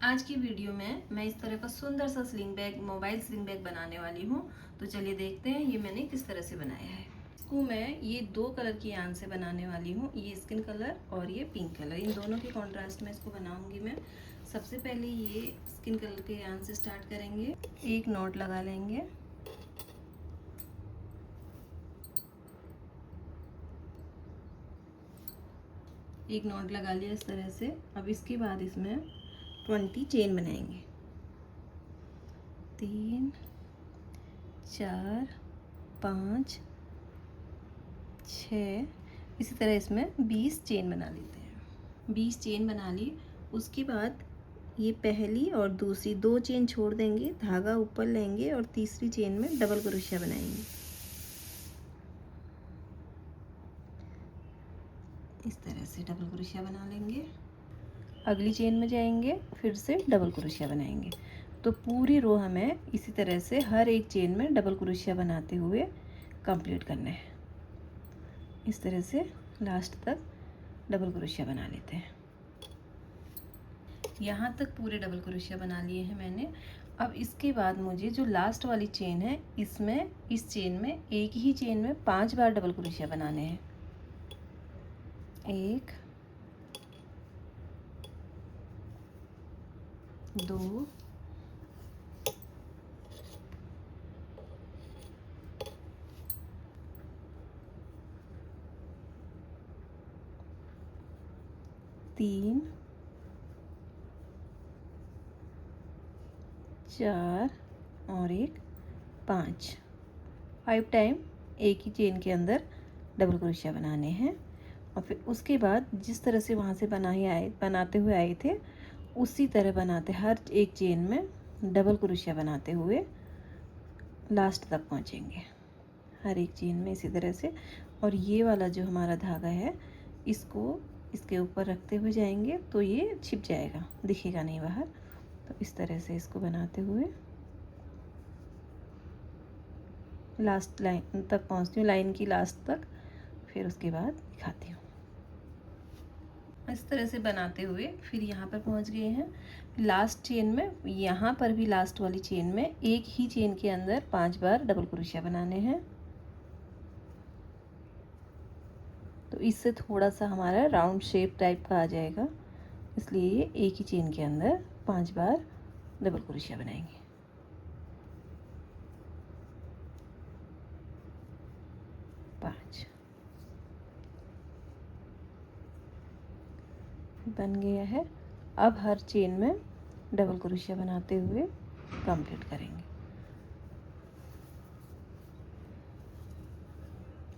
आज की वीडियो में मैं इस तरह का सुंदर सा sling bag, mobile sling bag बनाने वाली हूँ। तो चलिए देखते हैं ये मैंने किस तरह से बनाया है। इसको मैं ये दो कलर की यान से बनाने वाली हूँ, ये स्किन कलर और ये पिंक कलर, इन दोनों के कॉन्ट्रास्ट में इसको बनाऊंगी मैं। सबसे पहले ये स्किन कलर के यान से स्टार्ट करेंगे। एक नॉट लगा लेंगे, एक नॉट लगा लिया इस तरह से। अब इसके बाद इसमें 20 चेन बनाएंगे, 3 4 5 6, इसी तरह इसमें 20 चेन बना लेते हैं। 20 चेन बना ली। उसके बाद ये पहली और दूसरी दो चेन छोड़ देंगे, धागा ऊपर लेंगे और तीसरी चेन में डबल क्रोशिया बनाएंगे। इस तरह से डबल क्रोशिया बना लेंगे। अगली चेन में जाएंगे, फिर से डबल क्रोशिया बनाएंगे। तो पूरी रो हमें इसी तरह से हर एक चेन में डबल क्रोशिया बनाते हुए कंप्लीट करना है। इस तरह से लास्ट तक डबल क्रोशिया बना लेते हैं। यहाँ तक पूरे डबल क्रोशिया बना लिए हैं मैंने। अब इसके बाद मुझे जो लास्ट वाली चेन है, इसमें इस चेन में एक ही चेन में 5 बार डबल क्रोशिया बनाने हैं। 1 2 3 4 और एक 5 टाइम एक ही चेन के अंदर डबल क्रोशिया बनाने हैं। और फिर उसके बाद जिस तरह से वहाँ से बनाते हुए आए थे, उसी तरह बनाते हर एक चेन में डबल क्रोशिया बनाते हुए लास्ट तक पहुँचेंगे, हर एक चेन में इसी तरह से। और ये वाला जो हमारा धागा है, इसको इसके ऊपर रखते हुए जाएंगे तो ये छिप जाएगा, दिखेगा नहीं बाहर। तो इस तरह से इसको बनाते हुए लास्ट लाइन तक पहुंचती हूँ, लाइन की लास्ट तक, फिर उसके बाद दिखाती हूँ। इस तरह से बनाते हुए फिर यहाँ पर पहुँच गए हैं लास्ट चेन में। यहाँ पर भी लास्ट वाली चेन में एक ही चेन के अंदर 5 बार डबल क्रोशिया बनाने हैं। तो इससे थोड़ा सा हमारा राउंड शेप टाइप का आ जाएगा, इसलिए ये एक ही चेन के अंदर 5 बार डबल क्रोशिया बनाएंगे। 5 बन गया है। अब हर चेन में डबल क्रोशिया बनाते हुए कंप्लीट करेंगे।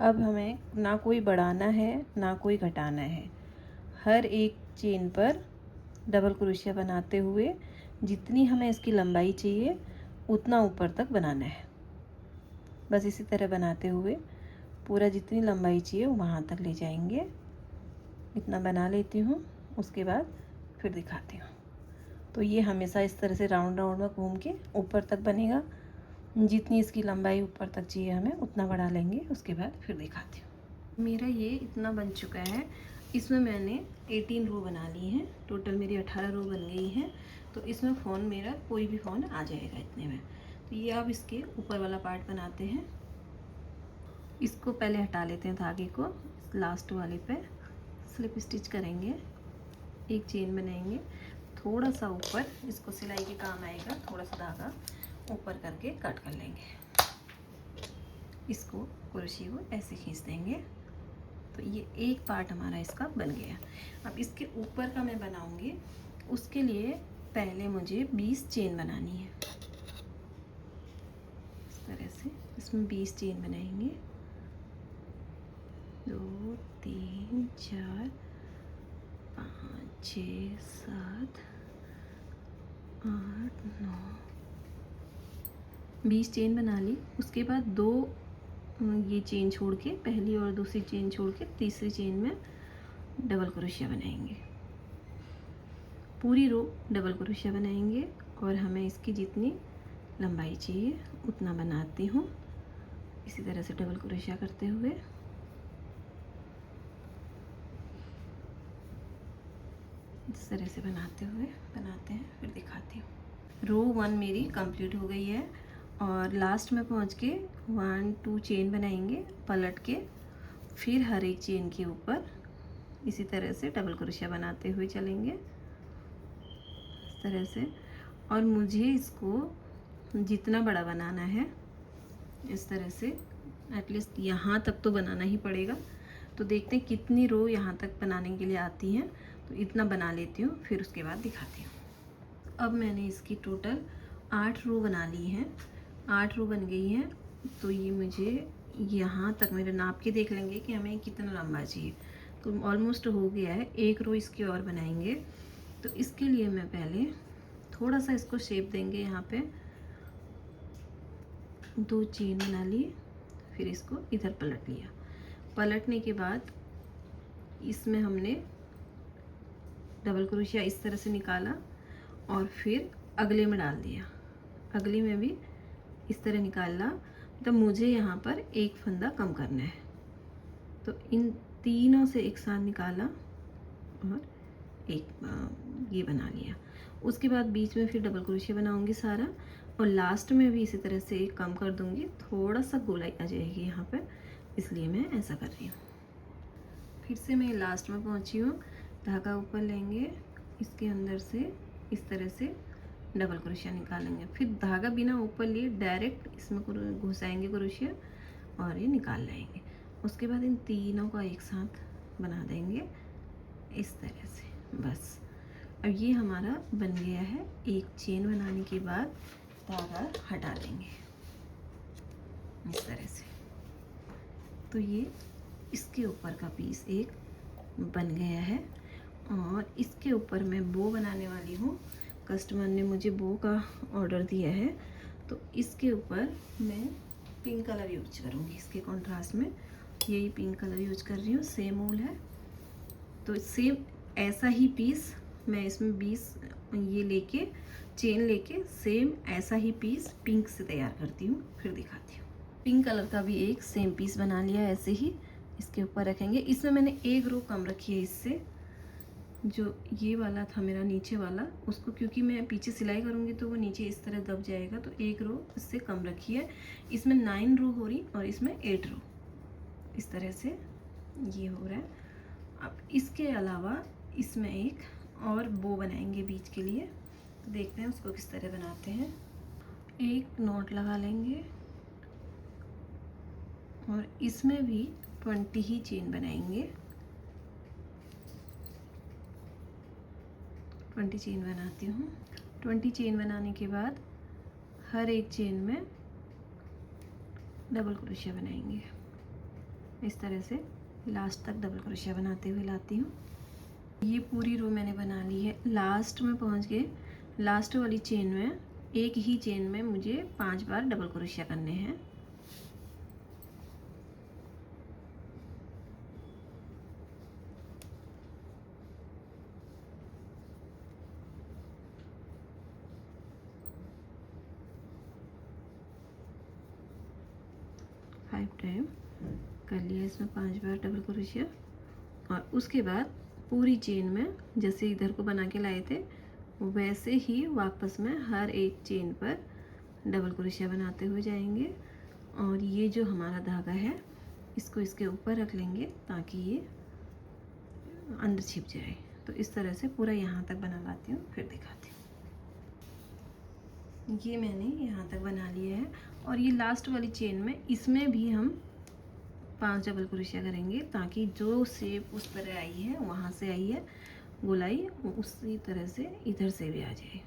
अब हमें ना कोई बढ़ाना है ना कोई घटाना है, हर एक चेन पर डबल क्रोशिया बनाते हुए जितनी हमें इसकी लंबाई चाहिए उतना ऊपर तक बनाना है। बस इसी तरह बनाते हुए पूरा जितनी लंबाई चाहिए वहाँ तक ले जाएंगे। इतना बना लेती हूँ, उसके बाद फिर दिखाती हूँ। तो ये हमेशा इस तरह से राउंड राउंड में घूम के ऊपर तक बनेगा। जितनी इसकी लंबाई ऊपर तक चाहिए हमें उतना बढ़ा लेंगे, उसके बाद फिर दिखाती हूँ। मेरा ये इतना बन चुका है। इसमें मैंने 18 रो बना ली हैं, टोटल मेरी 18 रो बन गई हैं। तो इसमें फ़ोन मेरा कोई भी फ़ोन आ जाएगा इतने में। तो ये अब इसके ऊपर वाला पार्ट बनाते हैं। इसको पहले हटा लेते हैं धागे को, लास्ट वाले पे स्लिप स्टिच करेंगे, एक चेन बनाएंगे, थोड़ा सा ऊपर, इसको सिलाई के काम आएगा, थोड़ा सा धागा ऊपर करके कट कर लेंगे। इसको क्रोशिया को ऐसे खींच देंगे। तो ये एक पार्ट हमारा इसका बन गया। अब इसके ऊपर का मैं बनाऊंगी, उसके लिए पहले मुझे 20 चेन बनानी है। इस तरह से इसमें 20 चेन बनाएंगे, 2 3 4 5 6 7 8 9, 20 चेन बना ली। उसके बाद दो ये चेन छोड़ के, पहली और दूसरी चेन छोड़ के तीसरी चेन में डबल क्रोशिया बनाएंगे। पूरी रो डबल क्रोशिया बनाएंगे और हमें इसकी जितनी लंबाई चाहिए उतना बनाती हूँ, इसी तरह से डबल क्रोशिया करते हुए। इस तरह से बनाते हैं, फिर रो 1 मेरी कंप्लीट हो गई है और लास्ट में पहुंच के 1 2 चेन बनाएंगे पलट के, फिर हर एक चेन के ऊपर इसी तरह से डबल क्रोशिया बनाते हुए चलेंगे इस तरह से। और मुझे इसको जितना बड़ा बनाना है इस तरह से एटलीस्ट यहाँ तक तो बनाना ही पड़ेगा। तो देखते हैं कितनी रो यहाँ तक बनाने के लिए आती हैं, तो इतना बना लेती हूँ फिर उसके बाद दिखाती हूँ। अब मैंने इसकी टोटल 8 रो बना ली हैं, 8 रो बन गई हैं। तो ये मुझे यहाँ तक मेरे नाप के देख लेंगे कि हमें कितना लंबा चाहिए। तो ऑलमोस्ट हो गया है, एक रो इसकी और बनाएंगे। तो इसके लिए मैं पहले थोड़ा सा इसको शेप देंगे। यहाँ पे 2 चेन बना लिए, फिर इसको इधर पलट लिया। पलटने के बाद इसमें हमने डबल क्रोशिया इस तरह से निकाला और फिर अगले में डाल दिया, अगले में भी इस तरह निकालना। तो मुझे यहाँ पर एक फंदा कम करना है, तो इन तीनों से एक साथ निकाला और एक ये बना लिया। उसके बाद बीच में फिर डबल क्रोशिया बनाऊंगी सारा, और लास्ट में भी इसी तरह से एक कम कर दूंगी, थोड़ा सा गोलाई आ जाएगी यहाँ पर, इसलिए मैं ऐसा कर रही हूँ। फिर से मैं लास्ट में पहुँची हूँ, धागा ऊपर लेंगे, इसके अंदर से इस तरह से डबल क्रोशिया निकालेंगे, फिर धागा बिना ऊपर लिए डायरेक्ट इसमें घुसाएंगे क्रोशिया और ये निकाल लाएंगे। उसके बाद इन तीनों का एक साथ बना देंगे इस तरह से। बस अब ये हमारा बन गया है। एक चेन बनाने के बाद धागा हटा देंगे इस तरह से। तो ये इसके ऊपर का पीस एक बन गया है और इसके ऊपर मैं बो बनाने वाली हूँ। कस्टमर ने मुझे बो का ऑर्डर दिया है, तो इसके ऊपर मैं पिंक कलर यूज करूँगी। इसके कॉन्ट्रास्ट में यही पिंक कलर यूज कर रही हूँ, सेम वूल है। तो सेम ऐसा ही पीस मैं इसमें 20 ये लेके चेन लेके सेम ऐसा ही पीस पिंक से तैयार करती हूँ, फिर दिखाती हूँ। पिंक कलर का भी एक सेम पीस बना लिया, ऐसे ही इसके ऊपर रखेंगे। इसमें मैंने एक रो कम रखी है इससे, जो ये वाला था मेरा नीचे वाला, उसको क्योंकि मैं पीछे सिलाई करूँगी तो वो नीचे इस तरह दब जाएगा, तो एक रो इससे कम रखी है। इसमें 9 रो हो रही और इसमें 8 रो, इस तरह से ये हो रहा है। अब इसके अलावा इसमें एक और बो बनाएंगे बीच के लिए, तो देखते हैं उसको किस तरह बनाते हैं। एक नॉट लगा लेंगे और इसमें भी 20 ही चेन बनाएंगे। 20 चेन बनाती हूँ। 20 चेन बनाने के बाद हर एक चेन में डबल क्रोशिया बनाएंगे इस तरह से, लास्ट तक डबल क्रोशिया बनाते हुए लाती हूँ। ये पूरी रो मैंने बना ली है। लास्ट में पहुँच गए, लास्ट वाली चेन में एक ही चेन में मुझे 5 बार डबल क्रोशिया करने हैं। टाइम कर लिया इसमें 5 बार डबल क्रोशिया, और उसके बाद पूरी चेन में जैसे इधर को बना के लाए थे वैसे ही वापस में हर एक चेन पर डबल क्रोशिया बनाते हुए जाएंगे। और ये जो हमारा धागा है इसको इसके ऊपर रख लेंगे ताकि ये अंदर छिप जाए। तो इस तरह से पूरा यहाँ तक बना लाती हूँ, फिर दिखाती हूँ। ये मैंने यहाँ तक बना लिया है और ये लास्ट वाली चेन में इसमें भी हम 5 डबल क्रोशिया करेंगे ताकि जो शेप उस तरह आई है, वहाँ से आई है गोलाई, उसी तरह से इधर से भी आ जाए।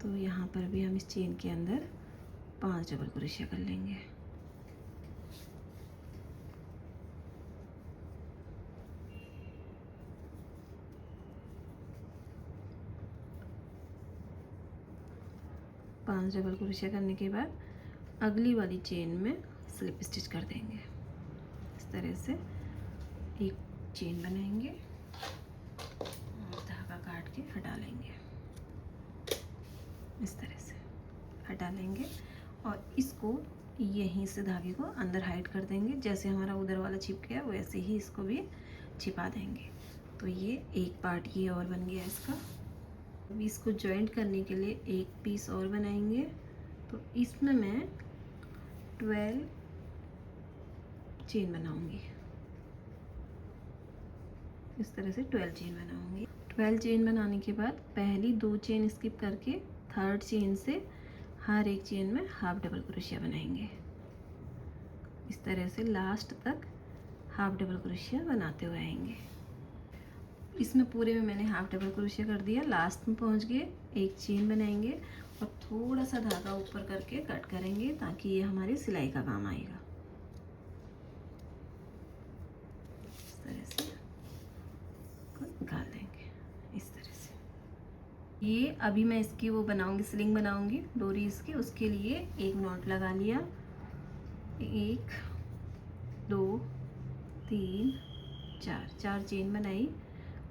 तो यहाँ पर भी हम इस चेन के अंदर 5 डबल क्रोशिया कर लेंगे। पांच डबल क्रोशिया करने के बाद अगली वाली चेन में स्लिप स्टिच कर देंगे। इस तरह से एक चेन बनाएंगे और धागा काट के हटा लेंगे, इस तरह से हटा लेंगे और इसको यहीं से धागे को अंदर हाइड कर देंगे। जैसे हमारा उधर वाला छिप गया वैसे ही इसको भी छिपा देंगे। तो ये एक पार्ट ये और बन गया इसका। अब इसको जॉइंट करने के लिए एक पीस और बनाएंगे। तो इसमें मैं 12 चेन बनाऊंगी। इस तरह से 12 चेन बनाऊंगी। 12 चेन बनाने के बाद पहली 2 चेन स्किप करके थर्ड चेन से हर एक चेन में हाफ डबल क्रोशिया बनाएंगे। इस तरह से लास्ट तक हाफ डबल क्रोशिया बनाते हुए आएंगे। इसमें पूरे में मैंने हाफ डबल क्रोशिया कर दिया। लास्ट में पहुंच गए, एक चेन बनाएंगे और थोड़ा सा धागा ऊपर करके कट करेंगे ताकि ये हमारी सिलाई का काम आएगा। इस तरह से निकाल देंगे। इस तरह से ये अभी मैं इसकी वो बनाऊंगी, स्लिंग बनाऊंगी डोरी इसकी। उसके लिए एक नॉट लगा लिया, 1 2 3 4 चेन बनाई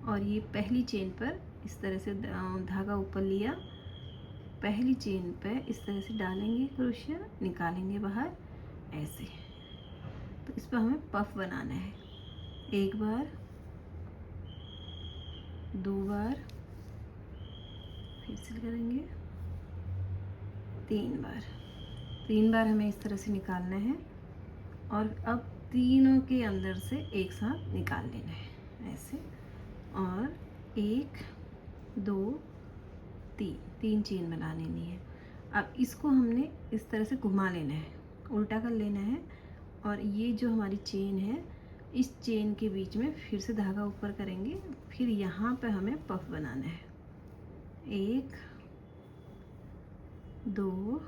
और ये पहली चेन पर इस तरह से धागा ऊपर लिया। पहली चेन पे इस तरह से डालेंगे क्रोशिया, निकालेंगे बाहर ऐसे। तो इस पर हमें पफ बनाना है। 1 बार, 2 बार, फिर से करेंगे 3 बार। 3 बार हमें इस तरह से निकालना है और अब तीनों के अंदर से एक साथ निकाल लेना है ऐसे। और 1 2 3 चेन बना लेनी है। अब इसको हमने इस तरह से घुमा लेना है, उल्टा कर लेना है और ये जो हमारी चेन है, इस चेन के बीच में फिर से धागा ऊपर करेंगे। फिर यहाँ पे हमें पफ बनाना है। 1 2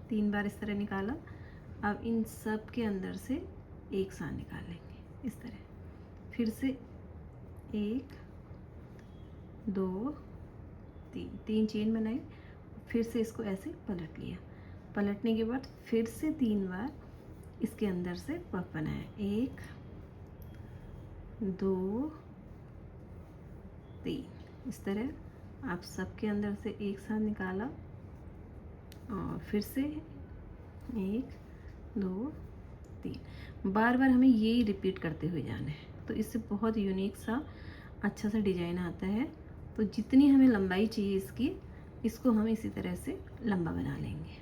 3 बार इस तरह निकाला। अब इन सब के अंदर से एक साथ निकालेंगे इस तरह। फिर से 1 2 3 चेन बनाई। फिर से इसको ऐसे पलट लिया। पलटने के बाद फिर से 3 बार इसके अंदर से पफ बनाया। 1 2 3 इस तरह आप सबके अंदर से एक साथ निकाला और फिर से 1 2 3 बार बार हमें यही रिपीट करते हुए जाना है। तो इससे बहुत यूनिक सा अच्छा सा डिजाइन आता है। तो जितनी हमें लंबाई चाहिए इसकी, इसको हम इसी तरह से लंबा बना लेंगे।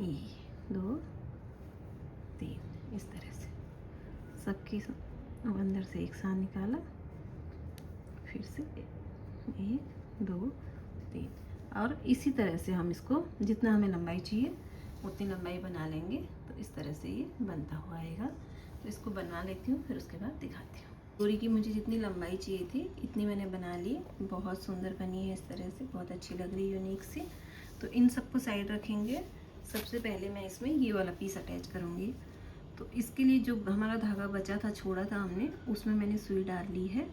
1 2 3 इस तरह से सबकी अंदर से एक साथ निकाला। फिर से 1 2 3 और इसी तरह से हम इसको जितना हमें लंबाई चाहिए उतनी लंबाई बना लेंगे। तो इस तरह से ये बनता हुआ आएगा। तो इसको बना लेती हूँ, फिर उसके बाद दिखाती हूँ। डोरी की मुझे जितनी लंबाई चाहिए थी इतनी मैंने बना ली। बहुत सुंदर बनी है इस तरह से, बहुत अच्छी लग रही है, यूनिक सी। तो इन सबको साइड रखेंगे। सबसे पहले मैं इसमें ये वाला पीस अटैच करूँगी। तो इसके लिए जो हमारा धागा बचा था, छोड़ा था हमने, उसमें मैंने सुई डाल ली है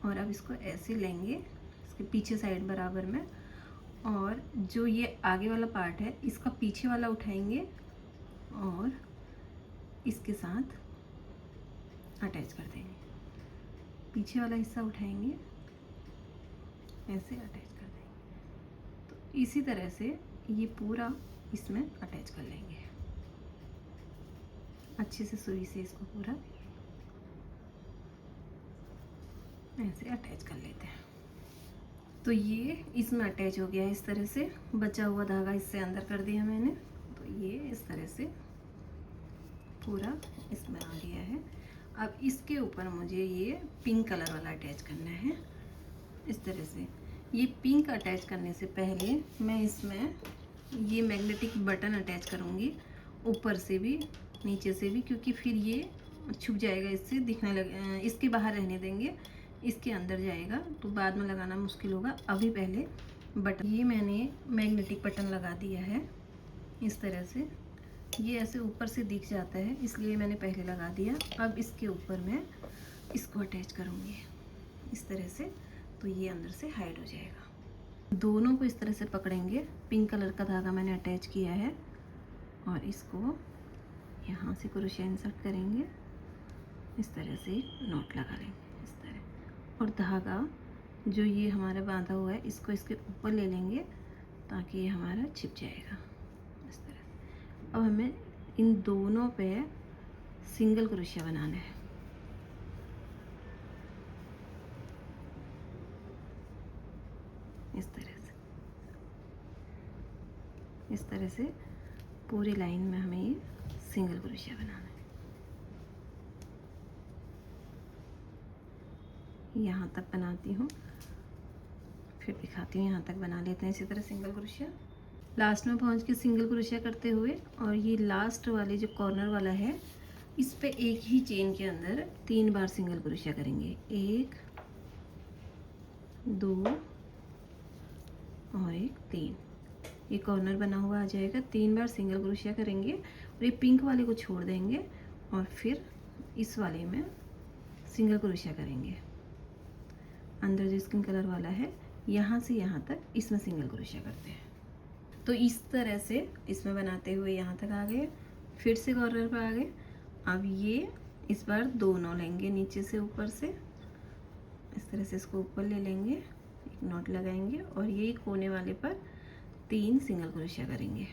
और अब इसको ऐसे लेंगे इसके पीछे साइड बराबर में। और जो ये आगे वाला पार्ट है इसका पीछे वाला उठाएंगे और इसके साथ अटैच कर देंगे। पीछे वाला हिस्सा उठाएंगे, ऐसे अटैच कर देंगे। तो इसी तरह से ये पूरा इसमें अटैच कर लेंगे। अच्छे से सुई से इसको पूरा ऐसे अटैच कर लेते हैं। तो ये इसमें अटैच हो गया है इस तरह से। बचा हुआ धागा इससे अंदर कर दिया मैंने। तो ये इस तरह से पूरा इसमें आ गया है। अब इसके ऊपर मुझे ये पिंक कलर वाला अटैच करना है इस तरह से। ये पिंक अटैच करने से पहले मैं इसमें ये मैग्नेटिक बटन अटैच करूँगी, ऊपर से भी नीचे से भी, क्योंकि फिर ये छुप जाएगा, इससे दिखने लगे। इसके बाहर रहने देंगे, इसके अंदर जाएगा तो बाद में लगाना मुश्किल होगा। अभी पहले बटन, ये मैंने मैग्नेटिक बटन लगा दिया है इस तरह से। ये ऐसे ऊपर से दिख जाता है इसलिए मैंने पहले लगा दिया। अब इसके ऊपर मैं इसको अटैच करूँगी इस तरह से। तो ये अंदर से हाइड हो जाएगा। दोनों को इस तरह से पकड़ेंगे। पिंक कलर का धागा मैंने अटैच किया है और इसको यहाँ से क्रोशिया इंसर्ट करेंगे। इस तरह से नॉट लगा लेंगे इस तरह। और धागा जो ये हमारा बांधा हुआ है इसको इसके ऊपर ले लेंगे ताकि ये हमारा छिप जाएगा इस तरह। अब हमें इन दोनों पे सिंगल क्रोशिया बनाना है। इस तरह से पूरी लाइन में हमें ये सिंगल क्रोशिया बनाना है। यहाँ तक बनाती हूँ, फिर दिखाती हूँ। यहाँ तक बना लेते हैं इसी तरह सिंगल क्रोशिया। लास्ट में पहुँच के सिंगल क्रोशिया करते हुए, और ये लास्ट वाले जो कॉर्नर वाला है इस पे एक ही चेन के अंदर 3 बार सिंगल क्रोशिया करेंगे। 1 2 और 1 3। ये कॉर्नर बना हुआ आ जाएगा। 3 बार सिंगल क्रोशिया करेंगे और ये पिंक वाले को छोड़ देंगे और फिर इस वाले में सिंगल क्रोशिया करेंगे। अंदर जो स्किन कलर वाला है यहाँ से यहाँ तक इसमें सिंगल क्रोशिया करते हैं। तो इस तरह से इसमें बनाते हुए यहाँ तक आ गए, फिर से कॉर्नर पर आ गए। अब ये इस बार 2 नॉट लेंगे, नीचे से ऊपर से इस तरह से इसको ऊपर ले लेंगे, एक नॉट लगाएंगे और ये कोने वाले पर 3 सिंगल क्रोशिया करेंगे।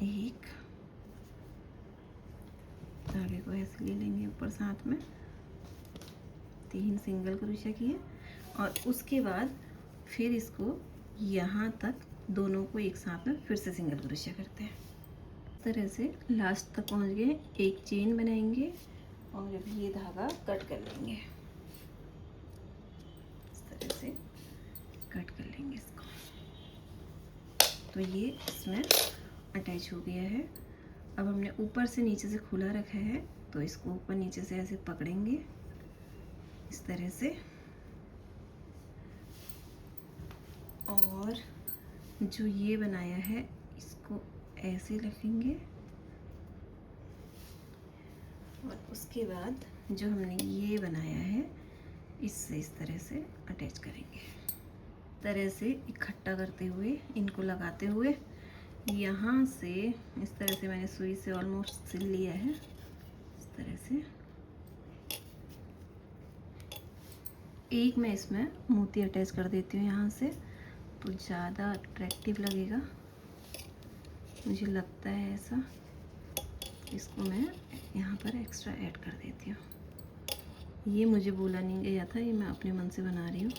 1, धागे को ऐसे ले लेंगे ऊपर, साथ में 3 सिंगल क्रोशिया किए और उसके बाद फिर इसको यहाँ तक दोनों को एक साथ में फिर से सिंगल क्रोशिया करते हैं। इस तरह से लास्ट तक पहुँच गए, एक चेन बनाएंगे और अब ये धागा कट कर लेंगे। इस तरह से कट कर लेंगे इसको। तो ये इसमें अटैच हो गया है। अब हमने ऊपर से नीचे से खुला रखा है, तो इसको ऊपर नीचे से ऐसे पकड़ेंगे इस तरह से, और जो ये बनाया है इसको ऐसे रखेंगे और उसके बाद जो हमने ये बनाया है इससे इस तरह से अटैच करेंगे। तरह से इकट्ठा करते हुए इनको लगाते हुए यहाँ से इस तरह से मैंने सुई से ऑलमोस्ट सिल लिया है। इस तरह से एक मैं इसमें मोती अटैच कर देती हूँ यहाँ से, तो ज़्यादा अट्रैक्टिव लगेगा, मुझे लगता है ऐसा। इसको मैं यहाँ पर एक्स्ट्रा ऐड कर देती हूँ। ये मुझे बोला नहीं गया था, ये मैं अपने मन से बना रही हूँ।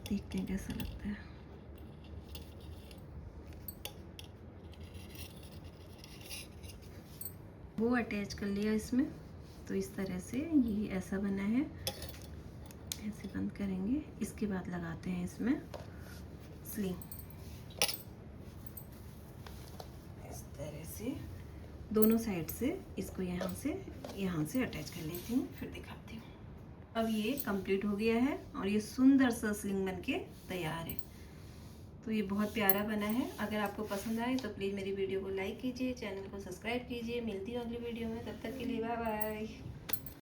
देखते हैं कैसा लगता है। वो अटैच कर लिया इसमें, तो इस तरह से ये ऐसा बना है। ऐसे बंद करेंगे, इसके बाद लगाते हैं इसमें स्लिंग। इस तरह से दोनों साइड से इसको यहाँ से अटैच कर लेती हूँ, फिर दिखाती हूँ। अब ये कंप्लीट हो गया है और ये सुंदर सा स्लिंग बनके तैयार है। तो ये बहुत प्यारा बना है। अगर आपको पसंद आए तो प्लीज़ मेरी वीडियो को लाइक कीजिए, चैनल को सब्सक्राइब कीजिए। मिलती हूँ अगली वीडियो में, तब तक के लिए बाय बाय।